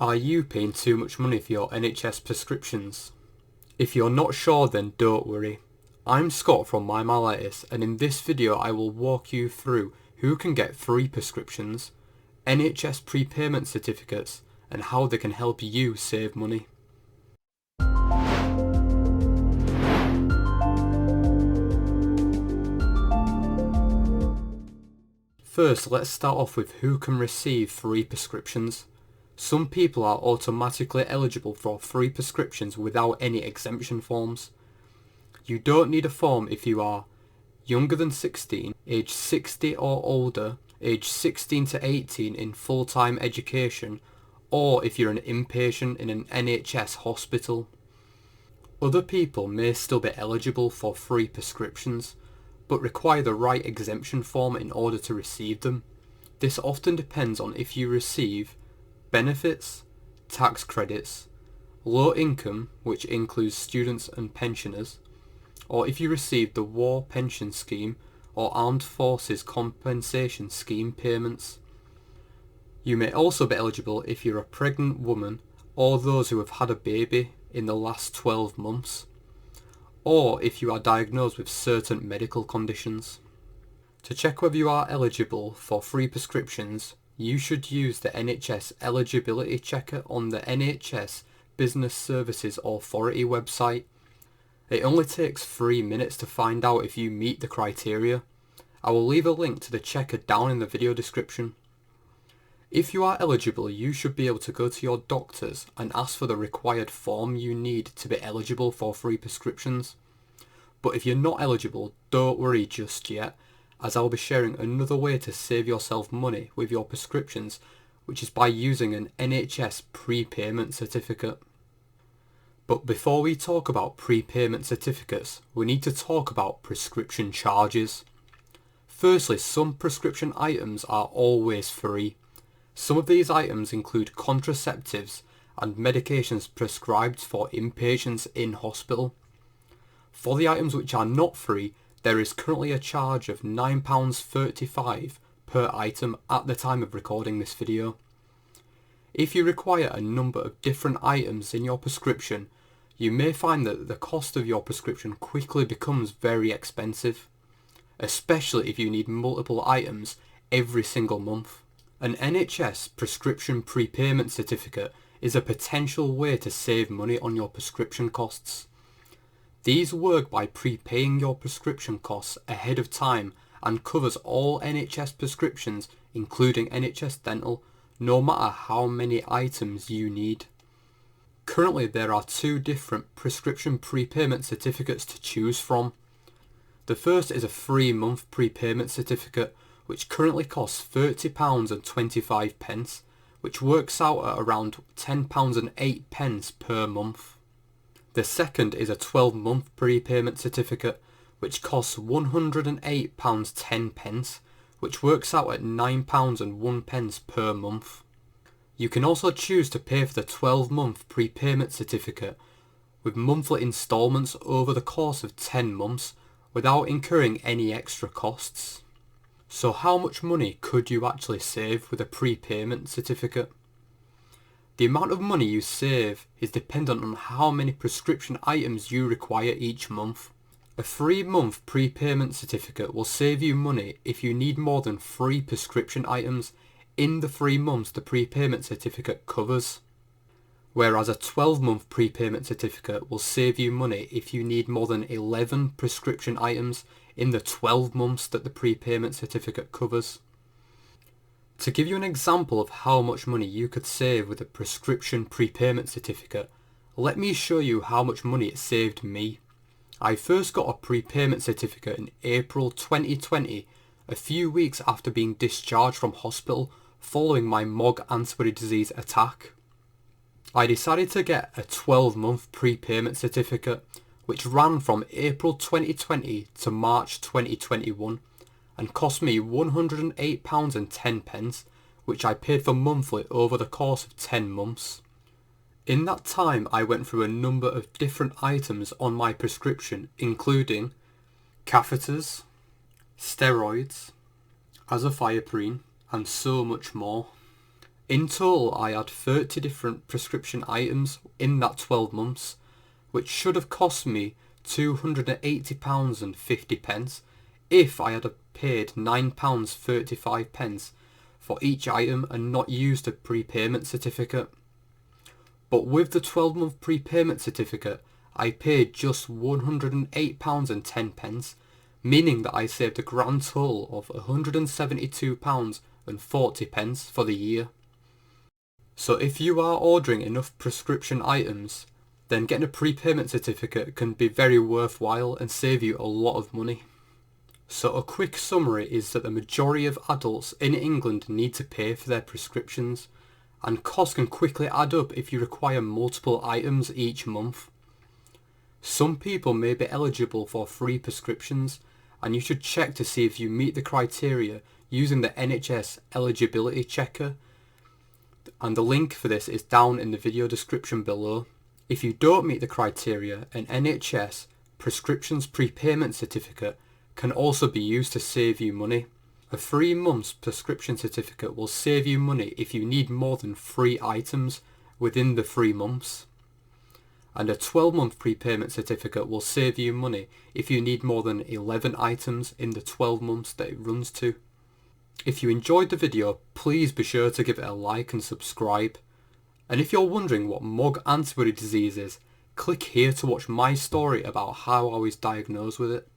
Are you paying too much money for your NHS prescriptions? If you're not sure, then don't worry. I'm Scott from MyMyLettuce, and in this video I will walk you through who can get free prescriptions, NHS prepayment certificates, and how they can help you save money. First, let's start off with who can receive free prescriptions. Some people are automatically eligible for free prescriptions without any exemption forms. You don't need a form if you are younger than 16, age 60 or older, age 16 to 18 in full-time education, or if you're an inpatient in an NHS hospital. Other people may still be eligible for free prescriptions, but require the right exemption form in order to receive them. This often depends on if you receive benefits, tax credits, low income, which includes students and pensioners, or if you receive the War Pension Scheme or Armed Forces Compensation Scheme payments. You may also be eligible if you're a pregnant woman or those who have had a baby in the last 12 months, or if you are diagnosed with certain medical conditions. To check whether you are eligible for free prescriptions, you should use the NHS Eligibility Checker on the NHS Business Services Authority website. It only takes 3 minutes to find out if you meet the criteria. I will leave a link to the checker down in the video description. If you are eligible, you should be able to go to your doctors and ask for the required form you need to be eligible for free prescriptions. But if you're not eligible, don't worry just yet, as I'll be sharing another way to save yourself money with your prescriptions, which is by using an NHS prepayment certificate. But before we talk about prepayment certificates, we need to talk about prescription charges. Firstly, some prescription items are always free. Some of these items include contraceptives and medications prescribed for inpatients in hospital. For the items which are not free, there is currently a charge of £9.35 per item at the time of recording this video. If you require a number of different items in your prescription, you may find that the cost of your prescription quickly becomes very expensive, especially if you need multiple items every single month. An NHS prescription prepayment certificate is a potential way to save money on your prescription costs. These work by prepaying your prescription costs ahead of time and covers all NHS prescriptions, including NHS dental, no matter how many items you need. Currently, there are 2 different prescription prepayment certificates to choose from. The first is a 3-month prepayment certificate, which currently costs £30.25, which works out at around £10.08 per month. The second is a 12-month prepayment certificate, which costs £108.10, which works out at £9.01 per month. You can also choose to pay for the 12-month prepayment certificate with monthly instalments over the course of 10 months without incurring any extra costs. So how much money could you actually save with a prepayment certificate? The amount of money you save is dependent on how many prescription items you require each month. A 3-month prepayment certificate will save you money if you need more than 3 prescription items in the 3 months the prepayment certificate covers, whereas a 12-month prepayment certificate will save you money if you need more than 11 prescription items in the 12 months that the prepayment certificate covers. To give you an example of how much money you could save with a prescription prepayment certificate, let me show you how much money it saved me. I first got a prepayment certificate in April 2020, a few weeks after being discharged from hospital following my MOG antibody disease attack. I decided to get a 12-month prepayment certificate, which ran from April 2020 to March 2021 and cost me £108.10, which I paid for monthly over the course of 10 months. In that time, I went through a number of different items on my prescription, including catheters, steroids, azathioprine, and so much more. In total, I had 30 different prescription items in that 12 months, which should have cost me £280.50 if I had paid £9.35 for each item and not used a prepayment certificate. But with the 12-month prepayment certificate, I paid just £108.10, meaning that I saved a grand total of £172.40 for the year. So if you are ordering enough prescription items, then getting a prepayment certificate can be very worthwhile and save you a lot of money. So a quick summary is that the majority of adults in England need to pay for their prescriptions, and costs can quickly add up if you require multiple items each month. Some people may be eligible for free prescriptions, and you should check to see if you meet the criteria using the NHS Eligibility Checker, and the link for this is down in the video description below. If you don't meet the criteria, an NHS Prescriptions Prepayment Certificate can also be used to save you money. A 3 months prescription certificate will save you money if you need more than 3 items within the 3 months. And a 12-month prepayment certificate will save you money if you need more than 11 items in the 12 months that it runs to. If you enjoyed the video, please be sure to give it a like and subscribe. And if you're wondering what mug antibody disease is, click here to watch my story about how I was diagnosed with it.